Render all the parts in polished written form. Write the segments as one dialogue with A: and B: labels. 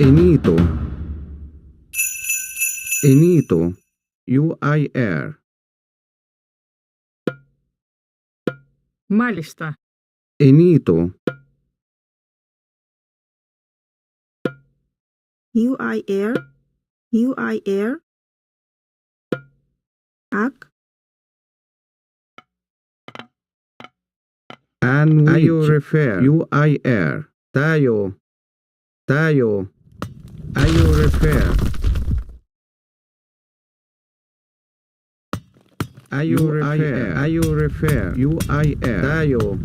A: Enito. Enito. UIR.
B: Maalista.
A: Enito.
C: UIR, UIR, ak,
A: And which you refer UIR. Tayo. Tayo. You refer. You refer. You refer. UIR. Tayo.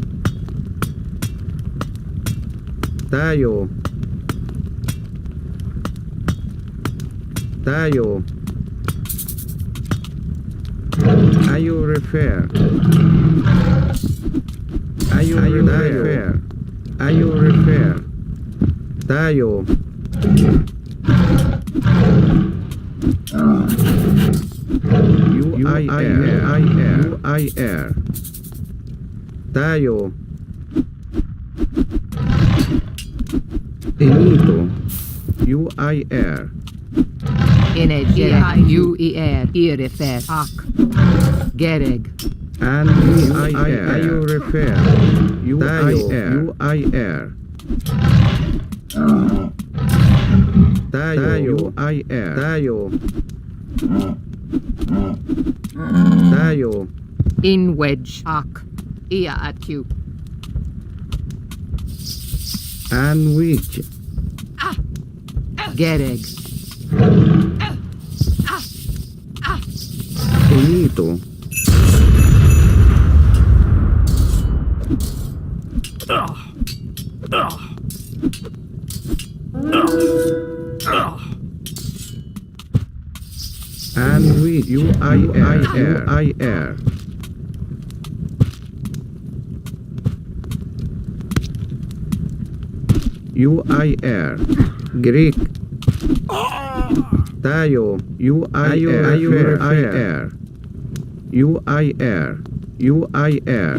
A: Tayo. Tayo. You refer. You refer. You refer. Tayo. UIR. Tayo. Enito. UIR.
D: Energia, UIR, IRFR, AK, Gereg,
A: And UIR. You refer. UIR. Tayo. UIR. Tayo. Tayo.
D: In Wedge, AK, IA at Q,
A: And which
D: Gereg,
A: Enito. UIR. UIR. Greek. Tayo. UIR. UIR.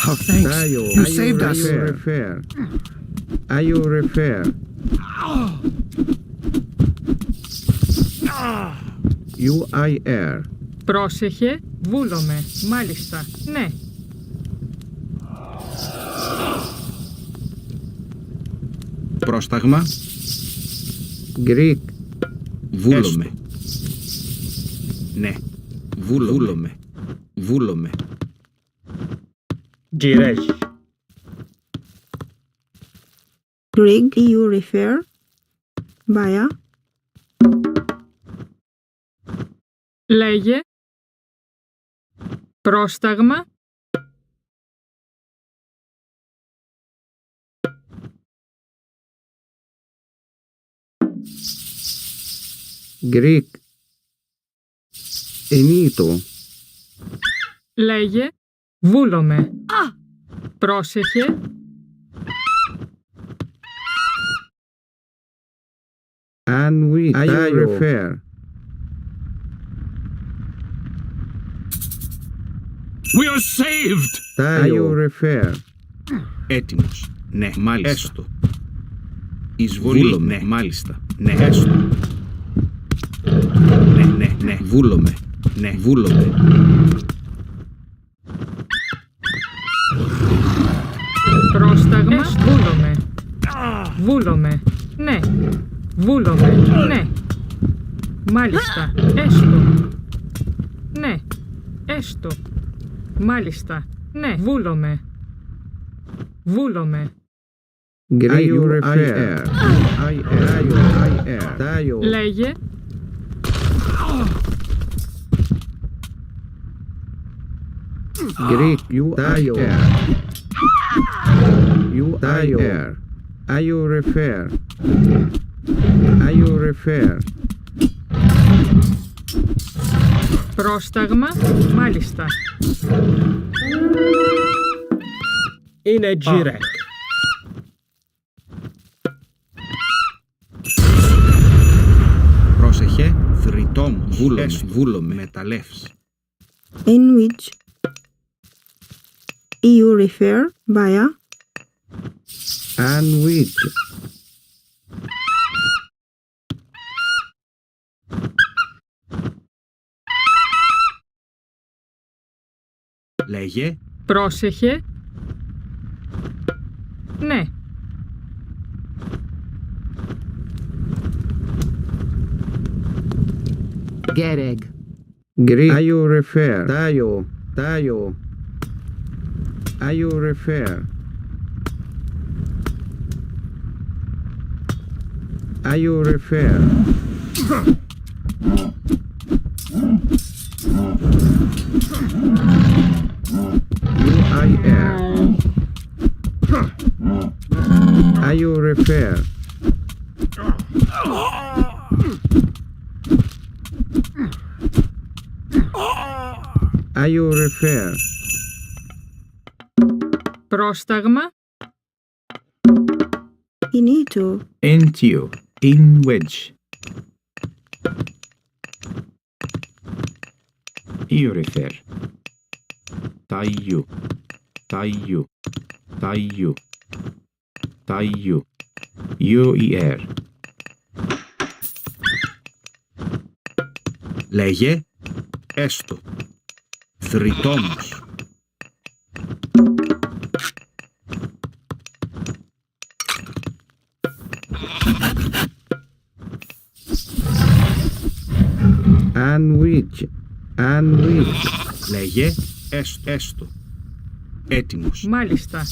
B: Oh, thanks.
A: Tayo.
B: You saved us.
A: Refer. UIR.
E: Πρόσεχε, βούλομαι. Μάλιστα, ναι.
F: Πρόσταγμα.
A: Greek.
F: Βούλομαι. Ναι. Βούλομαι. Βούλομαι.
G: Γκυρέζ.
C: Greek, you refer. Via.
E: Λέγε. Πρόσταγμα.
A: Greek. Ενίτο.
E: Λέγε. Βούλομαι. Πρόσεχε.
A: Anwi. Tayo. Refer.
B: We are saved!
A: Tayo. Refer.
F: Έτοιμος. Ναι, μάλιστα. Έστω. Εισβολή. Βούλομαι. Ναι, μάλιστα. Ναι, έστω. Ναι. Βούλομαι. Ναι, βούλομαι.
E: Πρόσταγμα. Βούλομαι. Βούλομαι. Ναι. Βούλομαι. Ναι. Μάλιστα. Έστω. Ναι. Έστω. Μάλιστα. Ναι. Βούλομαι. Βούλομαι.
A: Greek. Refer. IR. Tayo.
E: Λέγε.
A: Greek. Tayo. UIR. Refer. Refer.
E: Πρόσταγμα. Μάλιστα.
G: Είναι Γκυρέκ.
F: Πρόσεχε. Θρητόμος. Βούλομαι. Μεταλλεύς.
C: In which you refer. Via.
A: Anwich.
F: Λέγε.
E: Πρόσεχε. Ναι.
D: Gereg.
A: Greek. Refer. Tayo. Refer. Refer. UIR. Refer. Refer.
E: Πρόσταγμα.
C: Inito.
B: Into. In which. You refer. Tayo. UIR.
F: Λέγε. Έστω. Θρητόμος.
A: Anwich.
F: Λέγε. Έστω. Έτοιμος.
E: Μάλιστα.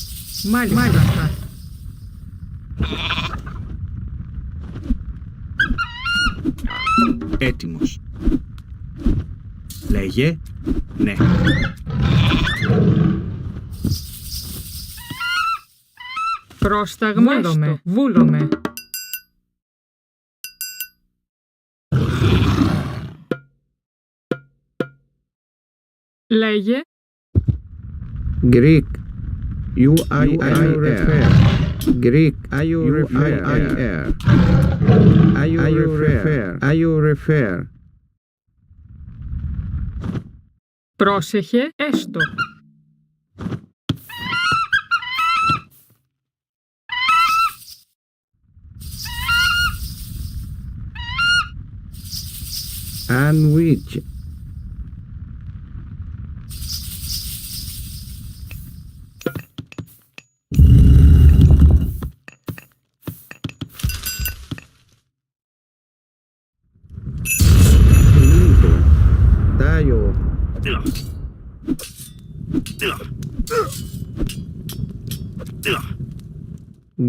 E: Μάλιστα.
F: Έτοιμος. Λέγε. Ναι.
E: Πρόσταγμα. Βούλομαι. Βούλομαι. Λέγε.
A: Greek. U-I-R. Greek. I-U-R-I-R. I-U-refer.
E: Πρόσεχε. Έστω.
A: Sandwich. Finito. Taglio.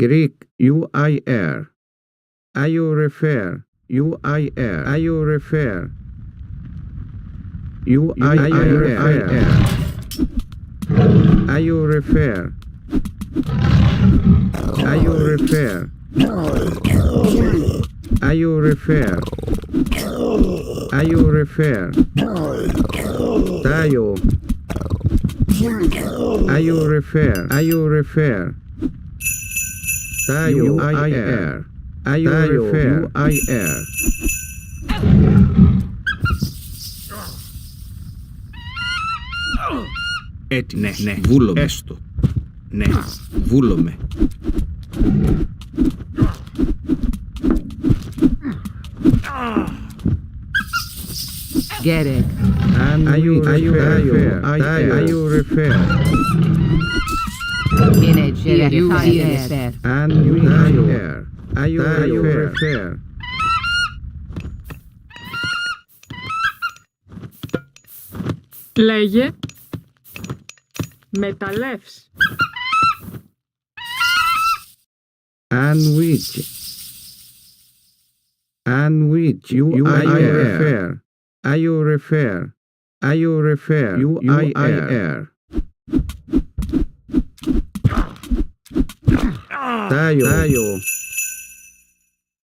A: Greek. U-I-R. I-U-refer. U-I-R. I-U-refer. U-I-R. I-U-refer. I-U-refer. I-U-refer. I-U-refer. Taglio. I-U-refer. I-U-refer. Taglio. U-I-R. I-U-refer. U-I-R.
F: Έτοιμο. Ναι, ναι. Βούλομαι. Έστω. Ναι. Βούλομαι.
D: Get it.
A: I-U-refer. I-U-refer.
D: Image. U-refer.
A: I-U-refer. I-U-refer.
E: Λέγε. Μεταλλεύς.
A: Sandwich. Sandwich. U-I-R. I-U-refer. I-U-refer. U-I-R. Taglio.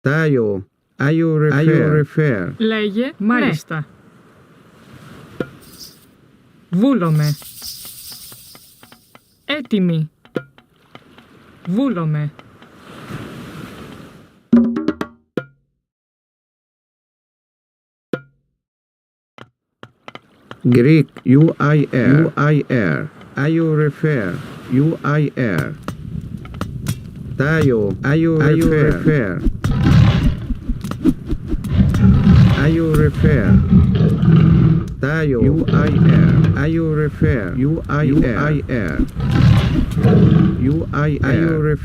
A: Taglio. I-U-refer.
E: Λέγε. Μάλιστα. Βούλομαι. Έτοιμη. Βούλομαι.
A: Greek. U-I-R. U-I-R. I-U-refer. U-I-R. Taglio. I-U-refer. I-U-refer. Taglio. U-I-R. I-U-refer. U-I-R. U-I-R.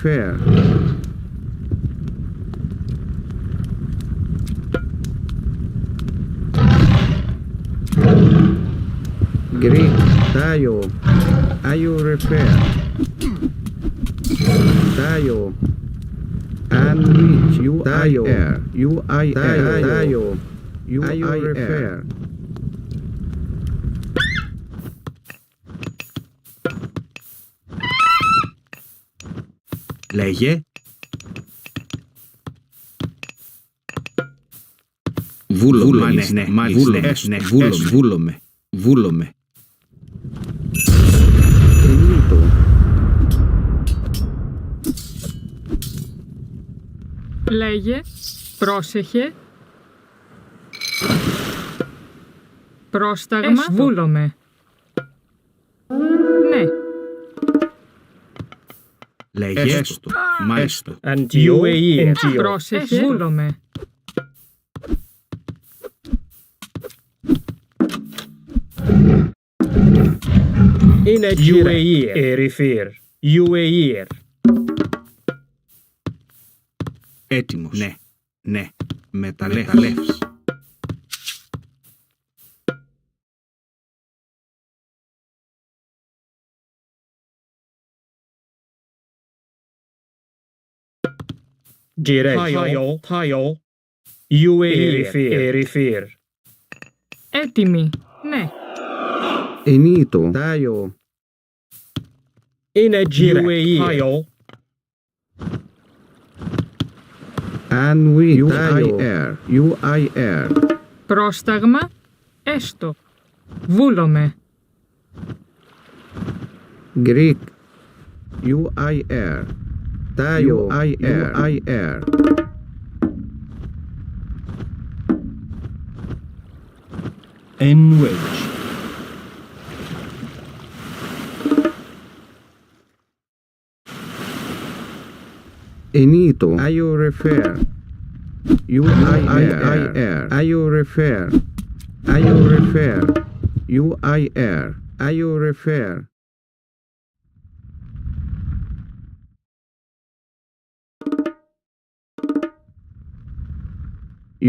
A: Greek. Taglio. I-U-refer. Taglio. Sandwich. U-I-R. U-I-R. Taglio. U-I-R.
F: Λέγε. Βούλομαι. Ναι, ναι. Μάλιστα. Βούλομαι. Βούλομαι.
A: Finito.
E: Λέγε. Πρόσεχε. Πρόσταγμα. Βούλομαι. Ναι.
F: Λέγε. Έστω. Μάλιστα.
G: Αντίο.
E: Πρόσεχε. Βούλομαι.
G: Είναι UAE. Ερυφύρ. UAE.
F: Έτοιμος. Ναι. Ναι. Μεταλλεύς.
G: Direct. Tile. UAE. Ερυφύρ.
E: Έτοιμη. Ναι.
A: Enito. Tayo.
G: Είναι γύρεκ. Τάιο.
A: And we. UIR. UIR.
E: Πρόσταγμα, έστω. Βούλομαι.
A: Greek. UIR. Tayo. UIR. UIR.
F: En wedge.
A: Enito. I you refer. UIR. I you refer. I you refer. UIR. I you refer.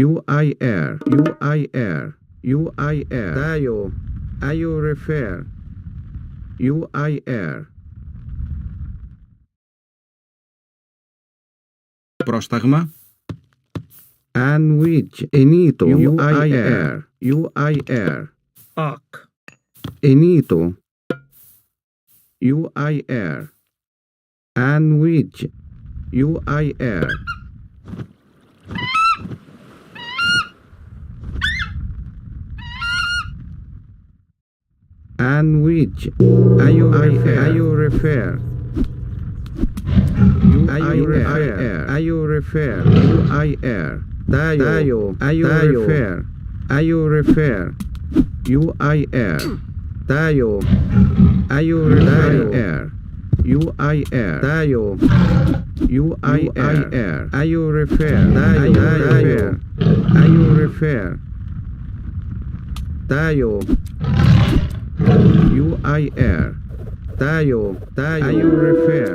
A: UIR. UIR. UIR. Tayo. I you refer. UIR.
F: Πρόσταγμα.
A: And which. Enito. UIR. UIR.
G: Ακ.
A: Enito. UIR. And which. UIR. And which. Are you refer? Are you refer? Are you refer? Are you refer? UIR. Tayo. Are you refer? Are you refer? UIR. Tayo. Are you refer? UIR. Tayo. UIR. Are you refer? Tayo. Are you refer? Tayo. UIR. Tayo. Are you refer?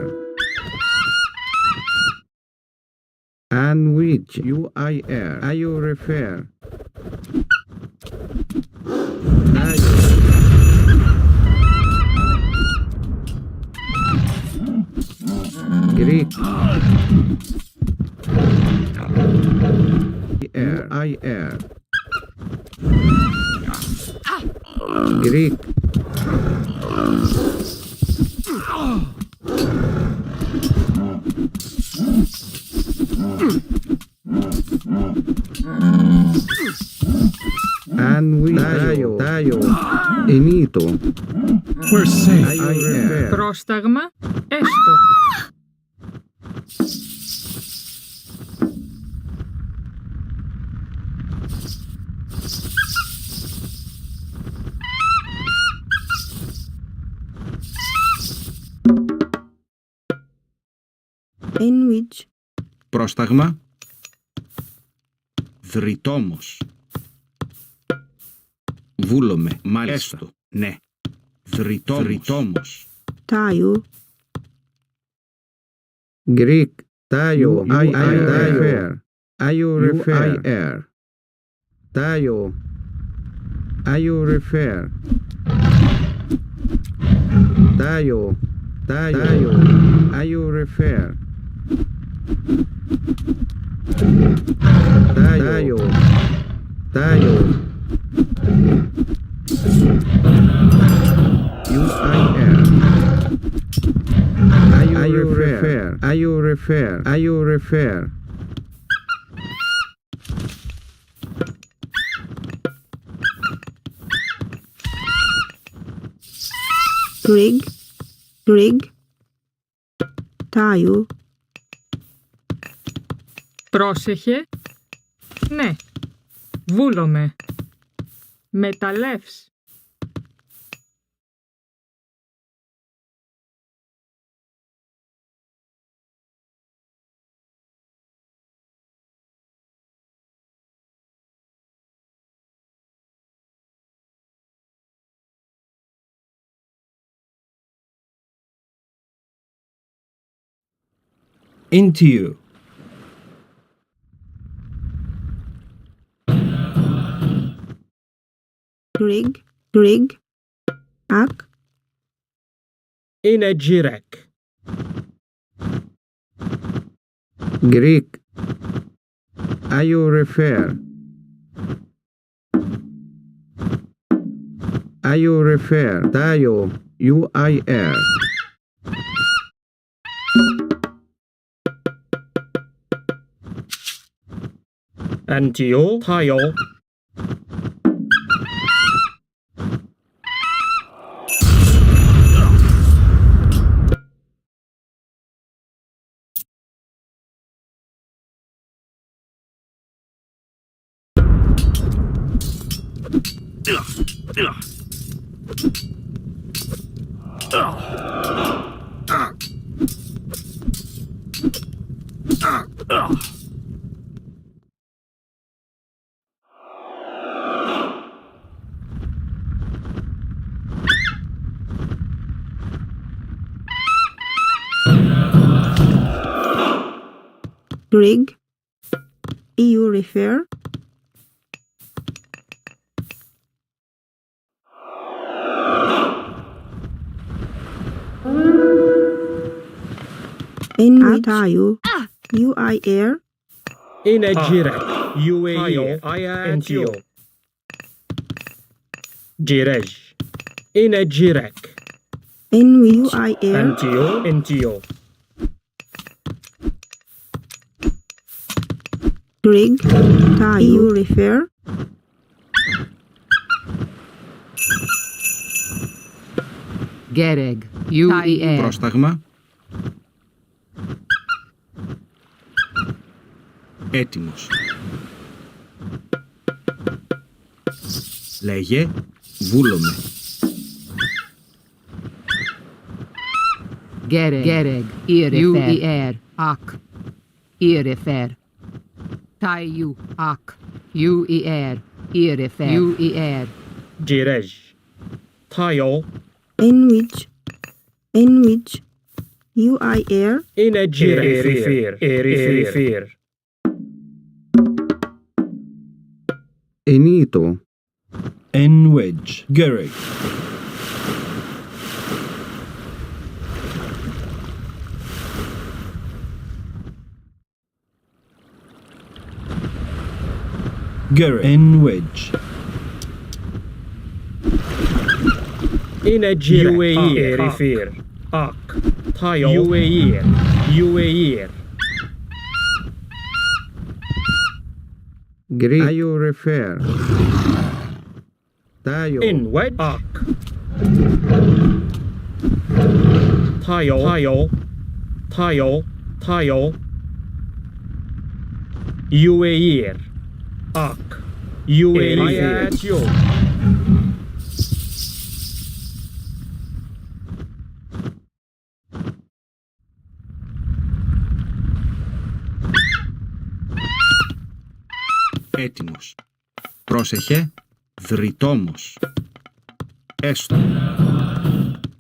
A: And which. UIR. Are you refer? Tayo. Greek. UIR. Greek. And we. Tayo. Enito.
B: We're safe.
A: UIR.
E: Πρόσταγμα, έστω.
C: In which.
F: Πρόσταγμα. Δρυτόμος. Βούλομαι. Μάλιστα. Έστω. Ναι. Δρυτόμος.
C: Tayo.
A: Greek. Tayo. UIR. Are you refer? Tayo. Are you refer? Tayo. Are you refer? Tayo. UIR. Are you refer? Are you refer? Are you refer?
C: Greg. Tayo.
E: Πρόσεχε, ναι. Βούλομαι. Μεταλλεύς.
G: Into you.
C: Greg. Ak.
G: Είναι γύρεκ.
A: Greek. Are you refer? you refer. Tayo, UIR.
G: Antio, tayo.
C: Grig. EU refer. In which tayo, UIR.
G: Inagirek. UAE. Antio. Jirej. Inagirek.
C: In which UIR.
G: Antio.
C: Grig. Tayo, EU refer.
D: Gereg. UER.
F: Πρόσταγμα. Έτοιμος. Λέγε, βούλομαι.
D: Gereg. UER. Ak. Irefer. Tayu. Ak. UER. Irefer. UER.
G: Jirej. Tayo.
C: In which UIR.
G: Inagirek. Erifir.
A: Enito.
B: Enwedge. Gereg. Gereg. Enwedge.
G: Inagirek. UAE. Erifir. Ak. Tayo. UAE.
A: Grig. You refer. Tayo.
G: In wedge. Ak. Tayo. UAE. Ak. UAE.
F: Έτοιμος. Πρόσεχε, δρυτόμος. Έστω.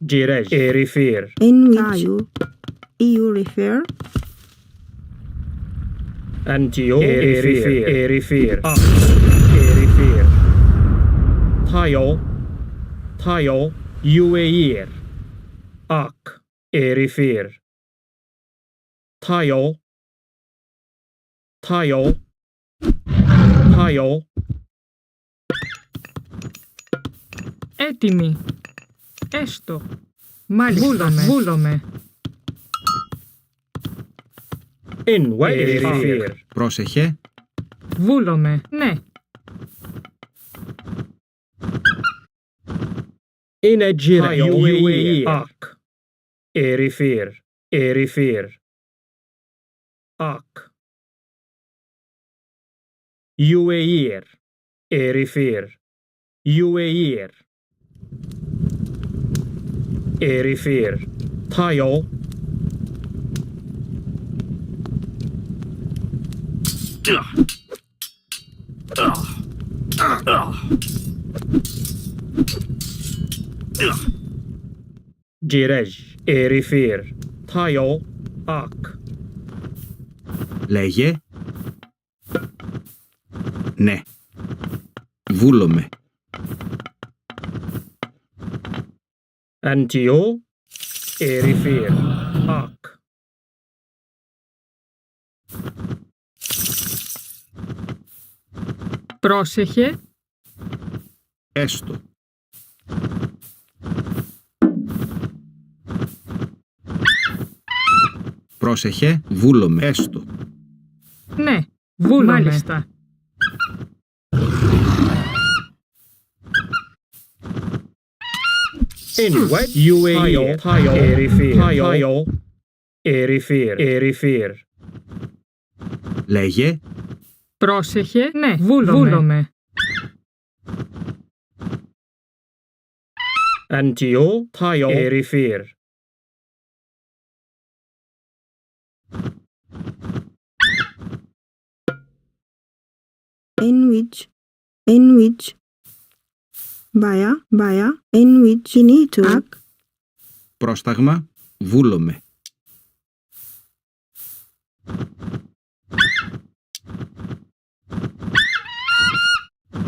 G: Jirej. Erifir.
C: In which tayo, EU refer.
G: Antio. Erifir. Ak. Erifir. Tayo. UAE. Ak. Erifir. Tayo.
E: Έτοιμη. Έστω. Μάλιστα. Βούλομαι.
G: In wedge. Erifir.
F: Πρόσεχε,
E: Βούλομαι. Ναι.
G: Inagirek. UAE. Ak. Erifir. Ak. UAE. Erifir. Erifir. Tayo. Jirej. Erifir. Tayo. Ak.
F: λέγε. Ναι. Βούλομαι.
G: Antio. Erifir. Ak.
E: Πρόσεχε.
F: Έστω. Πρόσεχε, βούλομαι. Έστω.
E: Ναι, βούλομαι. Μάλιστα.
G: Anyway, UAE, Tayo, Erifir, Tayo, Erifir.
F: Λέγε,
E: Πρόσεχε, ναι, βούλομαι.
G: Antio, Tayo, Erifir.
C: in which, baya, in which you need to act,
F: πρόσταγμα, βούλομαι.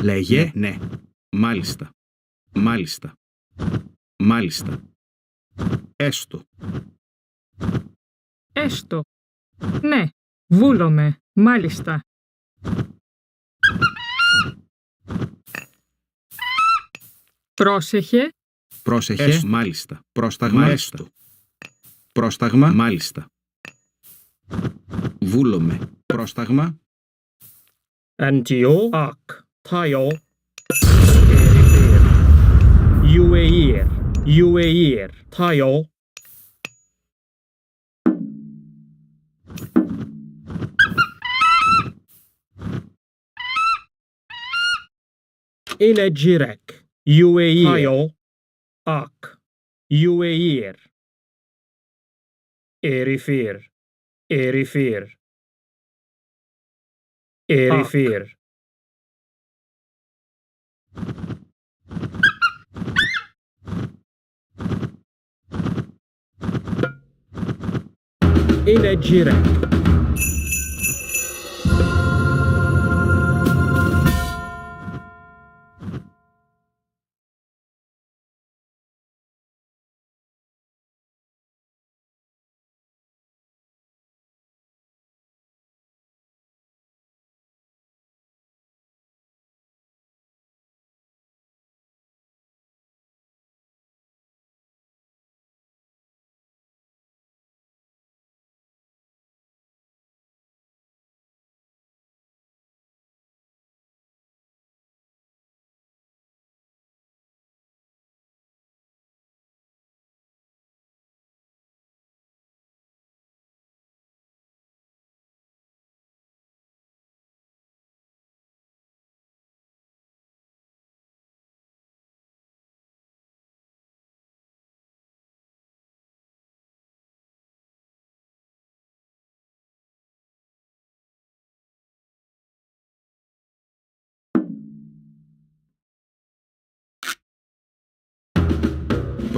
F: Λέγε, ναι. Μάλιστα. Μάλιστα. Μάλιστα. Έστω.
E: Έστω. Ναι, βούλομαι. Μάλιστα. Πρόσεχε,
F: Πρόσεχε, έστω. Μάλιστα. Πρόσταγμα, έστω. Πρόσταγμα, μάλιστα. Βούλομαι. Πρόσταγμα,
G: Antio, Ak, Tayo, Erifir. UAE, Tayo. إلى جيرك UAE Tayo, Ak, UAE. Erifir. إلى جيرك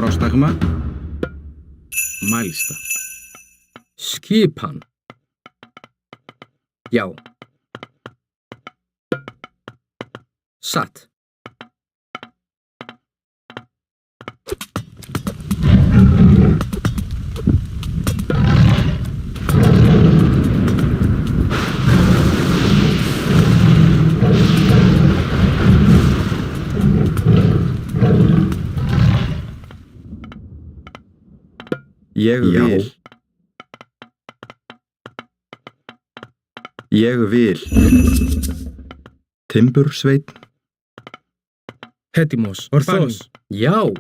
F: πρόσταγμα, μάλιστα.
H: Skipan. Já. Satt.
I: Ég vil. Ég vil. Timbursveinn.
H: Έτοιμος.
G: Ορθός.
H: Já.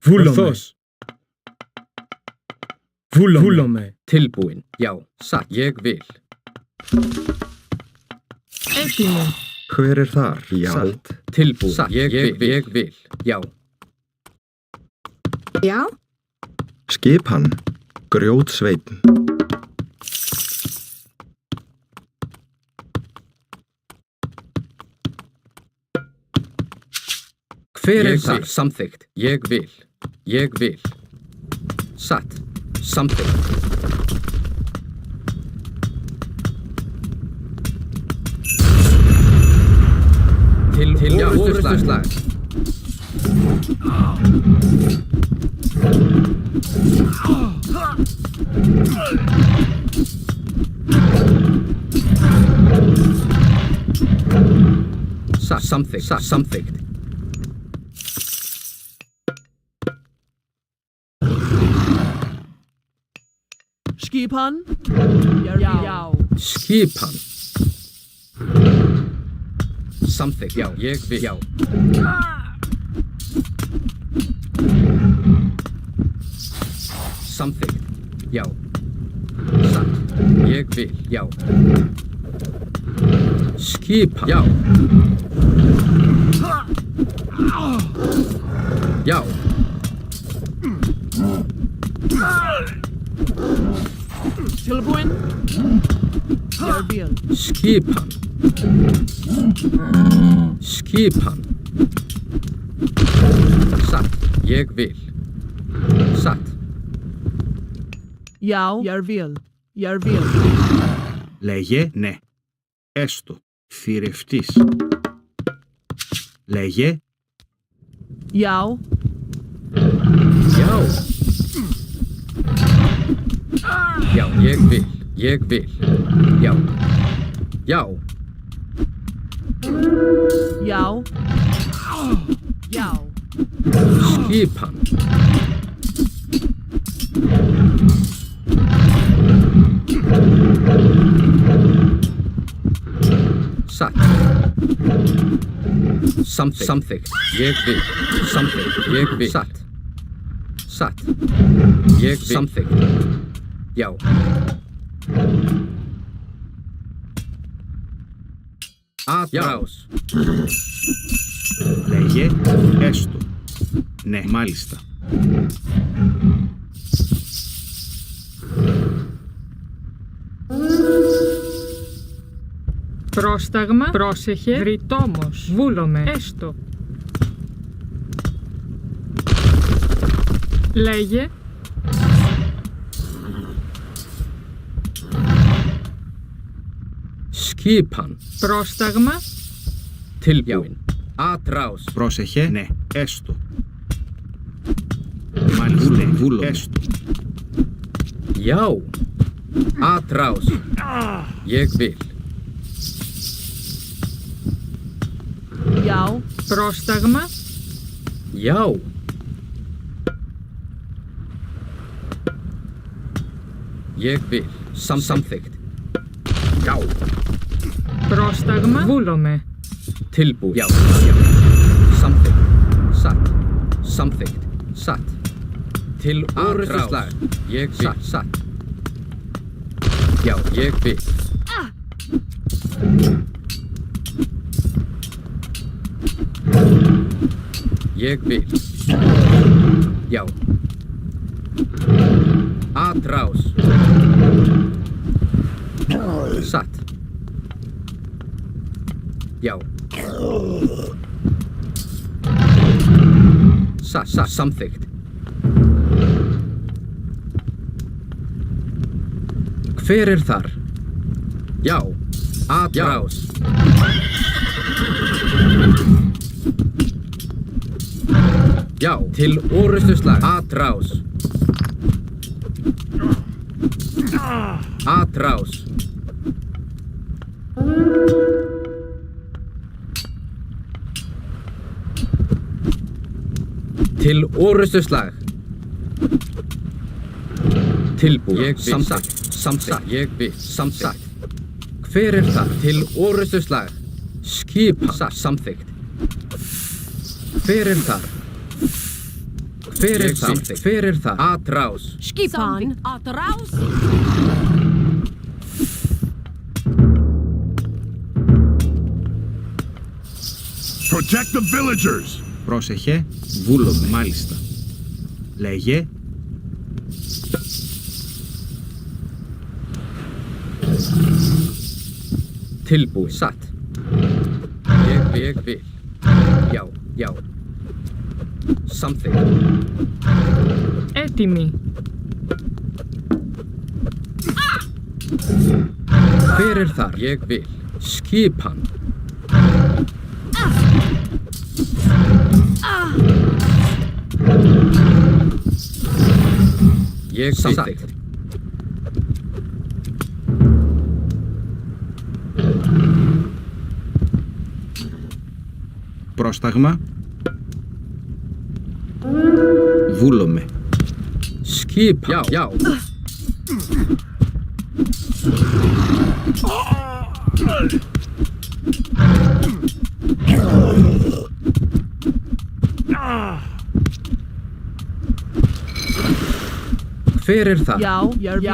G: Βούλομαι.
H: Βούλομαι. Tilbúin. Já. Satt. Ég vil.
E: έτοιμο.
I: Hver er þar? Já.
H: Satt. Tilbúin. Satt. Ég vil. Já.
C: já,
I: Skipan. Grjótsveinn.
H: Hver er þar? Samþykkt. Ég vil. Ég vil. Satt. Samþykkt. Til já, orrustuslag. Samþykkt. Samþykkt.
J: Skipan. Já.
H: Skipan. Samþykkt. Já, ég vil. Já. Samþykkt. Já. Satt. Ég vil. Já. Skipan. Já. Já.
J: Tilbúin. Ég vil.
H: Skipan. Skipan. Satt. Ég vil. Satt.
J: Já. Ég vil. Ég vil.
F: Λέγε ναι. Έστω. Θηρευτής. Λέγε
J: Já.
H: Já. Já, ég vil. Ég vil. Já. Já.
J: Já. Já.
H: Skipan. Satt. Samþykkt. Ég vil. Samþykkt. Ég vil. Satt. Satt. Ég vil. Samþykkt. Já. Átρás.
F: λέγε έστω. Ναι, μάλιστα.
E: Πρόσταγμα, πρόσεχε, ρητόμος, βούλομαι, έστω. Λέγε.
H: Skipan.
E: Πρόσταγμα.
H: Tilbúin. Átρás.
F: Πρόσεχε, ναι, έστω. Μάλιστα, βούλομαι, έστω.
H: Já. Átrás. Ég vil.
J: Já.
E: Πρόσταγμα.
H: Já. Ég vil. Samþykkt. Já.
E: Πρόσταγμα. Βούλομαι.
H: Tilbúin. Já. Já. Samþykkt. Satt. Samþykkt. Satt. Til orrustuslag. Ég vil. Satt. Já, ég vil. Ég vil. Já. Átrás. Satt. Já. Satt. Samþykkt. Hver er þar? Já. Átrás. Já. Til orrustuslag. Átrás. Átrás. Til orrustuslag. Tilbúin. Ég vil. Samþykkt. Ég vil. Samþykkt. Hver er það? Til orrustuslag. Skipan. Samþykkt. Hver er það? Hver er það? Hver er það? Átrás.
D: Skipan. Átrás.
K: Protect the villagers.
F: Πρόσεχε, βούλομαι, μάλιστα. Λέγε
H: Tilbúin. Satt. Ég vil. Já. Já. Samþykkt.
E: Έτοιμη.
H: Hver er þar? Ég vil. Skipan. Ég samþykkt.
F: πρόσταγμα. Βούλομαι.
H: Skipan. Já. Hver er það?
J: Já, ég vil.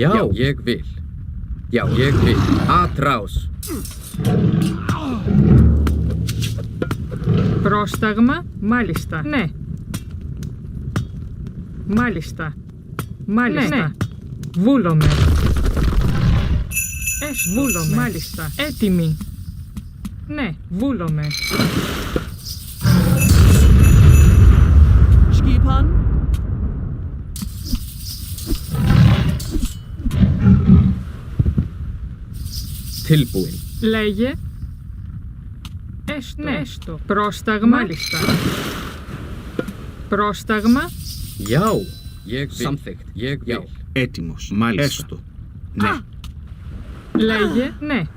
H: Já, ég vil. Já, ég vil. Atrás.
E: Πρόσταγμα, μάλιστα. Ναι. Μάλιστα. Μάλιστα. Ναι. Βούλομαι. Βούλομαι. Μάλιστα. Έτοιμη. Ναι, βούλομαι.
J: Skipan.
H: Tilbúin.
E: Λέγε. Έστω. Ναι. Έστω. Πρόσταγμα. Μάλιστα. Πρόσταγμα.
H: Já, ég vil. Samþykkt. Ég vil.
F: Έτοιμος. Μάλιστα. Έστω. Ναι.
E: Λέγε. Ναι.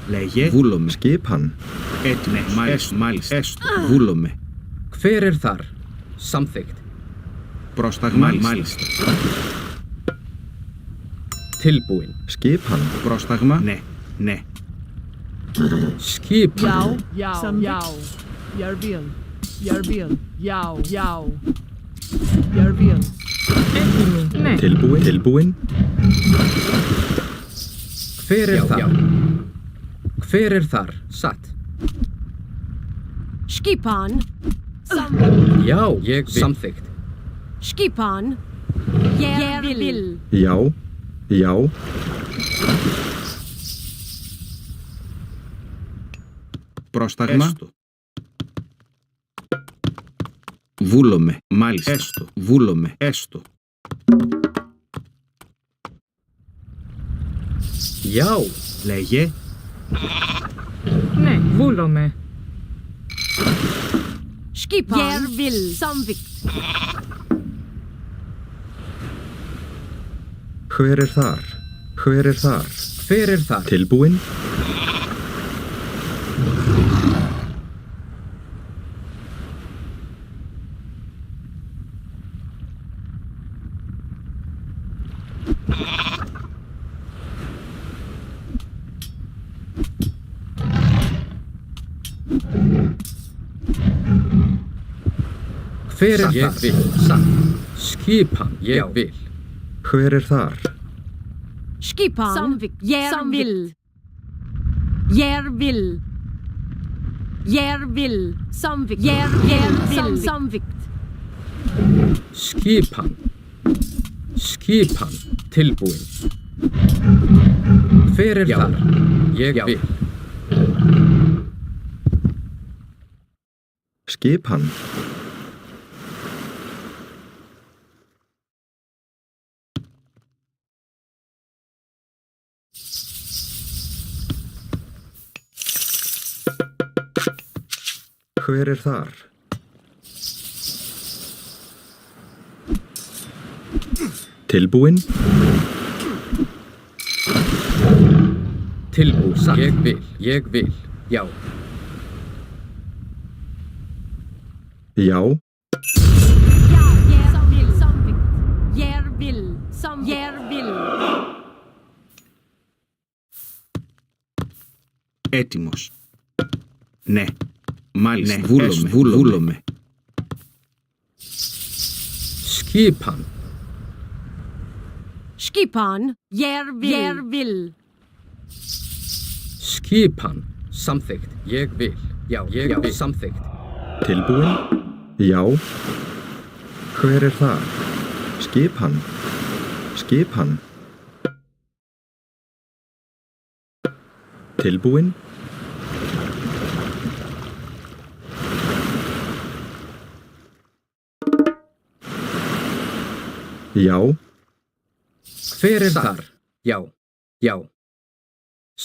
F: Λέγε. Βούλομαι.
I: Skipan.
F: Έτοιμο. Μάλιστα. Μάλιστα. Έστω. Βούλομαι.
H: Hver er þar? Samþykkt.
F: Πρόσταγμα. Μάλιστα.
H: Tilbúin.
I: Skipan.
F: Πρόσταγμα. Ναι. Ναι.
H: Skipan.
J: Já. Ég vil. Já. Ég vil.
E: Έτοιμη. Ναι.
I: Tilbúin.
H: Hver er þar? Hver er þar? Satt.
D: Skipan.
H: Já, ég vil. Samþykkt.
D: Skipan. Ég vil.
I: Já.
F: Πρόσταγμα. Έστω. Βούλομαι. Μάλιστα. Έστω. Βούλομαι. Έστω.
H: Já.
F: Λέγε.
E: Ναι, βούλομαι.
D: Skipan. Ég vil. Samþykkt.
I: Hver er þar?
H: Hver er þar?
I: Tilbúin.
H: Hver er þar? Ég vil. Satt. Skipan. Ég vil.
I: Hver er þar?
D: Skipan. Samþykkt. Ég vil. Ég vil. Ég vil. Samþykkt. Ég vil. Samþykkt.
H: Skipan. Tilbúin. Hver er þar? Ég vil.
I: Skipan. Hver er þar? Tilbúin.
H: Satt. Ég vil. Já.
I: Já.
D: Ég vil. Samþykkt. Ég vil. Ég vil.
F: Έτοιμος. Ναι. Μάλιστα. Ναι. Βούλομαι.
H: Skipan.
D: Skipan. Ég vil.
H: Skipan. Samþykkt. Ég vil. Já, ég vil. Samþykkt.
I: Tilbúin. Já. Hver er þar? Skipan. Tilbúin. Já.
H: Hver er þar? Já.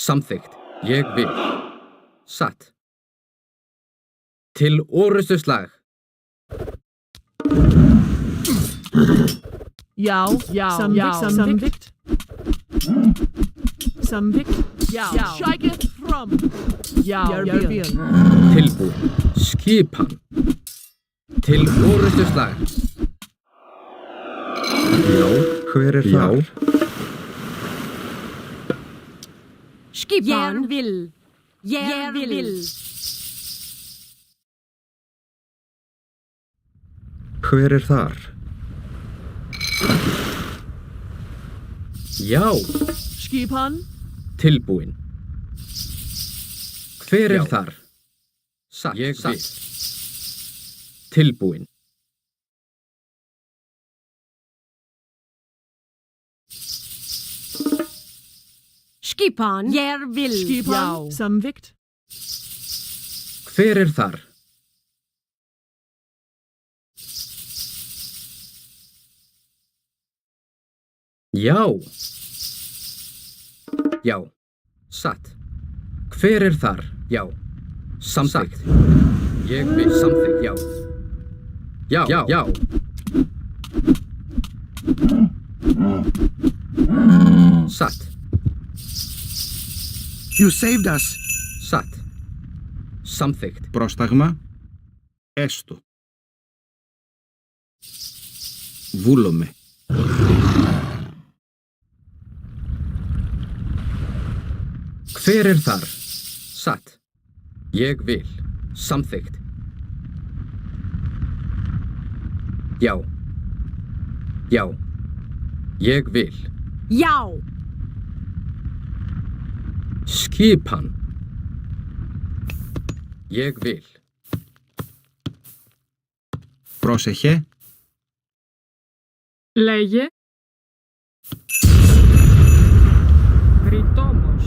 H: Samþykkt. Ég vil. Satt. Til orrustuslag.
J: Já. Samþykkt. Já. Skækið fram. Já. Ég vil.
H: Tilbúin. Skipan. Til orrustuslag.
I: Já. Hver er þar?
D: Skipan. Jeg vil.
I: Hver er þar?
H: Já,
J: Skipan.
H: tilbúin. Hver er þar? Satt, ég vil. Tilbúin.
D: Skipan. Jeg vil.
J: Skipan. Samvikt.
H: Hver er þar? Já. Já. Satt. Hver er þar? Já. Samþykkt. Ég vil samþykkt, já. Já, já, já. Satt.
F: You saved us.
H: Satt. Samþykkt.
F: Πρόσταγμα. Έστω. Βούλομαι.
H: Hver er þar? Satt. Ég vil. Samþykkt. Já. Já. Ég vil.
D: Já.
H: Skipan. Ég vil.
F: Πρόσεχε.
E: Λέγε. Ρητόμος.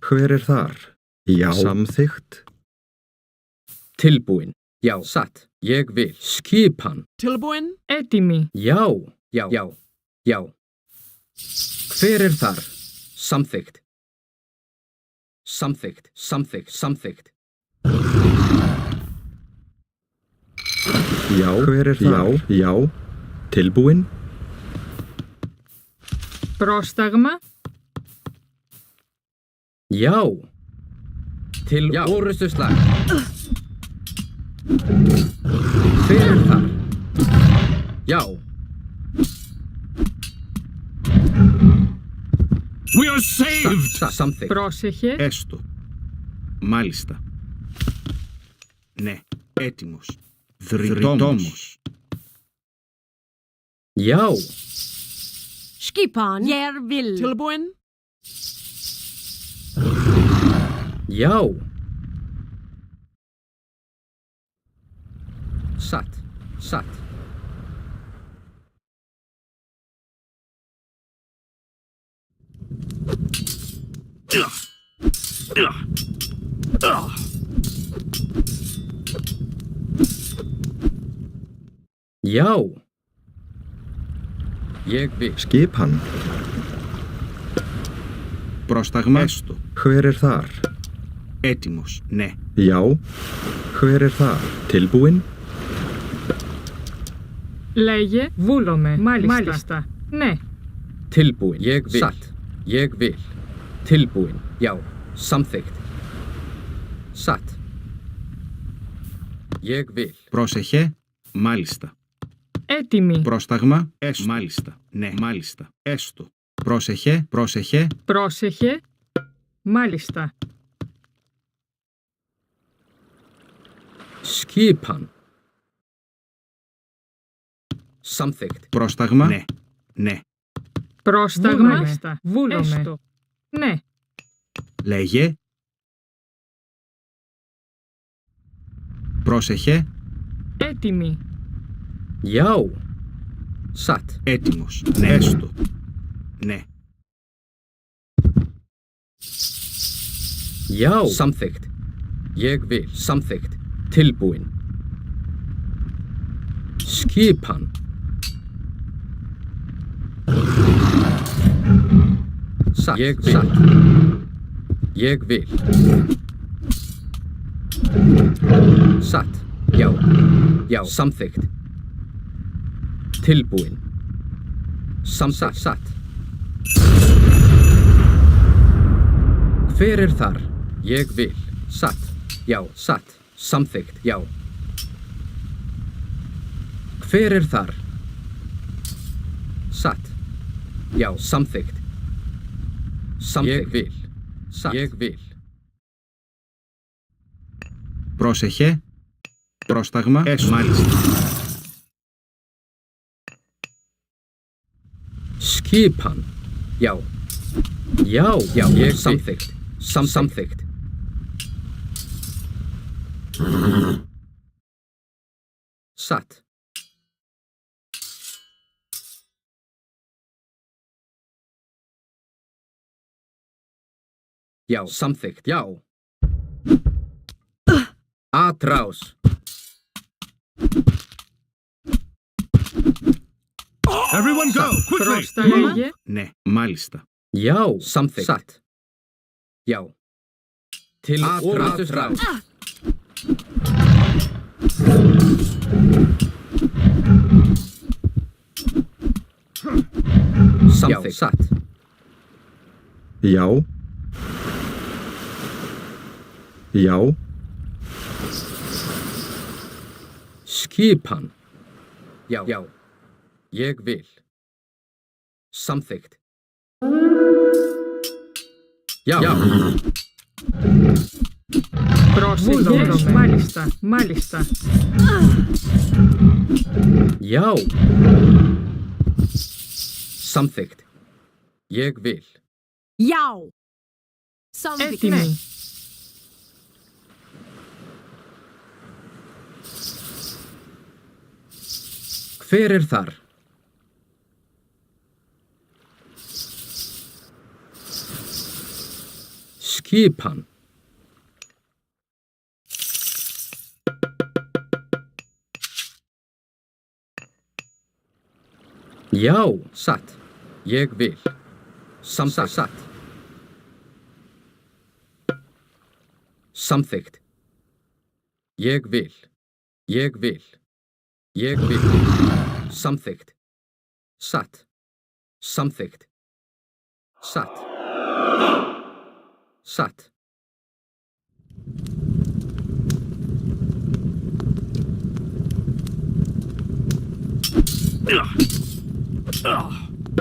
I: Hver er þar? Já. Samþykkt.
H: Tilbúin. Já, satt. Ég vil. Skipan.
J: Tilbúin.
E: Έτοιμη.
H: Já. Já. Já. Já. Hver er þar? Samþykkt. Samþykkt. Samþykkt. Samþykkt.
I: Já. Hver er þar? Já. Já. Tilbúin.
E: Πρόσταγμα.
H: Já. Til orustuslag. Hver er þar? Já.
K: We are saved!
H: Samþykkt.
E: Πρόσεχε.
F: Έστω. Μάλιστα. Ναι. Έτοιμος. Δρυτόμος.
H: Já.
D: Skipan. Jeg vil.
J: Tilbúin.
H: Já. Satt. Satt. Já. Ég vil.
I: Skipan.
F: Πρόσταγμα. Έστω.
I: Hver er þar?
F: Έτοιμος. Ναι.
I: Já. Hver er þar? Tilbúin.
E: Λέγε. Βούλομαι. Μάλιστα. Ναι.
H: Tilbúin. Ég vil. Satt. Ég vil. Tilbúin. Já. Samþykkt. Satt. Ég vil.
F: Πρόσεχε. Μάλιστα.
E: Έτοιμη.
F: Πρόσταγμα. Έστω. Μάλιστα. Ναι. Μάλιστα. Έστω. Πρόσεχε. Πρόσεχε.
E: Πρόσεχε. Μάλιστα.
H: Skipan. Samþykkt.
F: Πρόσταγμα. Ναι. Ναι.
E: Πρόσταγμα. Μάλιστα. Βούλομαι. Έστω. Ναι.
F: Λέγε. Πρόσεχε.
E: Έτοιμη.
H: Já. Satt.
F: Έτοιμος. Ναι. Έστω. Ναι.
H: Já. Samþykkt. Ég vil. Samþykkt. Tilbúin. Skipan. Satt. Ég vil. Satt. Ég vil. Satt. Já. Já. Samþykkt. Tilbúin. Samþykkt. Satt. Hver er þar? Ég vil. Satt. Já. Satt. Samþykkt. Já. Hver er þar? Satt. Já. Samþykkt. Ég vil. Satt. Ég vil.
F: Πρόσεχε. Πρόσταγμα. Έσω. Μάλιστα.
H: Skipan. Já. Já, já, ég samþykkt. Samþykkt. Satt. Já, samþykkt, já. Atrás.
K: Everyone go, quickly!
E: Πρόσταγε.
F: Ναι, μάλιστα.
H: Já, samþykkt. Satt. Já. Til orðusslag. Samþykkt. Satt.
I: Já. Já.
H: Skipan. Já. Já. Ég vil. Samþykkt. Já. Já.
E: Πρόσεχε. Μάλιστα. Μάλιστα.
H: Já. Samþykkt. Ég vil.
D: Já. Samþykkt.
E: Έτοιμη.
H: Hver er þar? Skipan. Já, satt. Ég vil. Samþykkt. Satt. Samþykkt. Ég vil. Ég vil. Ég vil. Samþykkt. Satt. Samþykkt. Satt. Satt.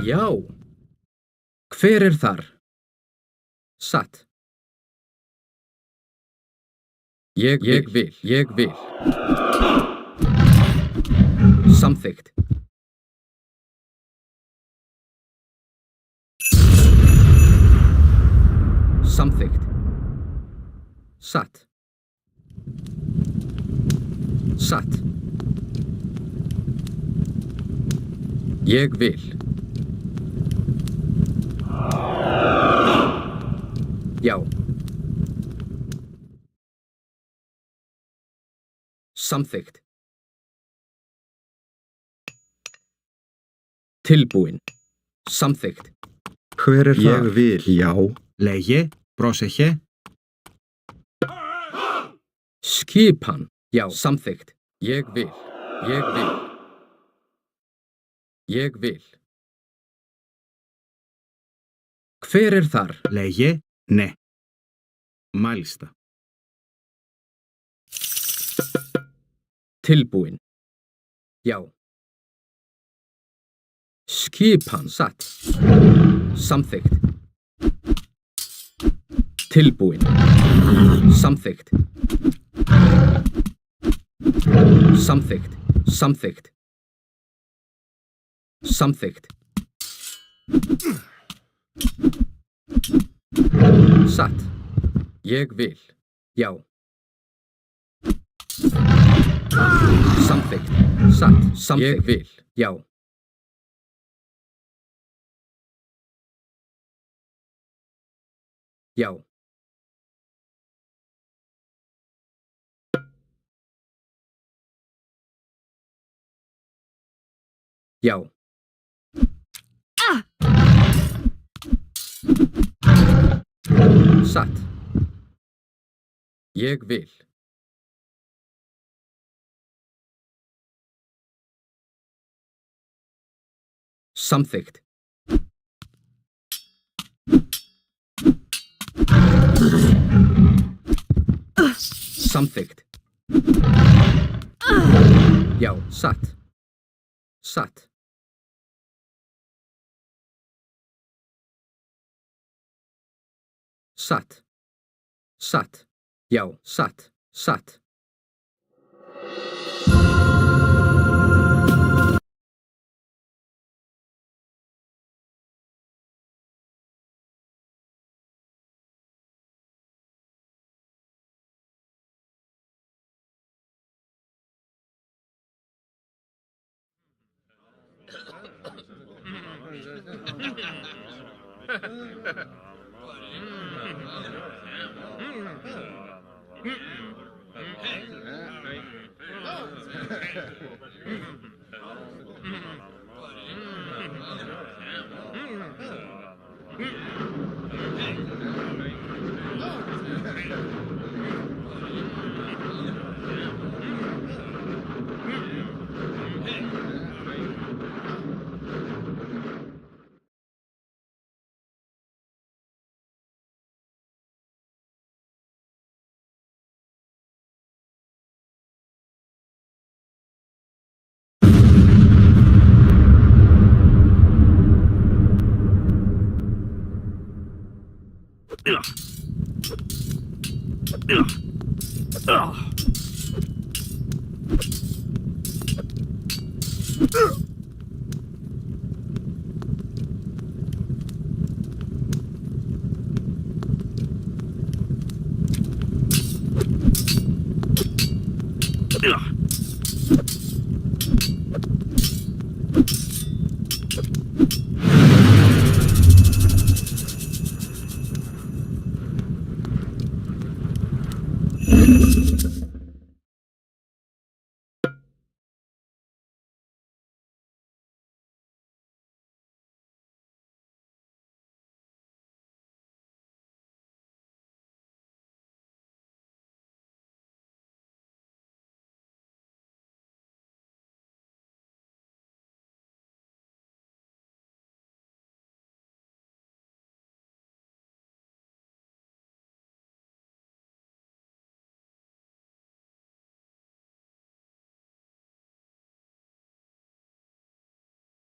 H: Já. Hver er þar? Satt. Ég vil. Ég vil. Samþykkt. Samþykkt. Satt. Satt. Ég vil. Já. Samþykkt. Tilbúin. Samþykkt.
I: Hver er það? Ég vil. Já.
F: Λέγε. Πρόσεχε.
H: Skipan. Já, samþykkt. Ég vil. Ég vil. Ég vil. Hver er þar?
F: Λέγε. Ναι. Μάλιστα.
H: Tilbúin. Já. Skipan. Satt. Samþykkt. Tilbúin. Samþykkt. Samþykkt. Samþykkt. Samþykkt. Satt. Ég vil. Já. Samþykkt. Satt. Samþykkt. Ég vil. Já. Já. Já. Satt. Ég vil. Samþykkt. Samþykkt. Já, satt. Satt. satt. Satt. Já, satt, satt.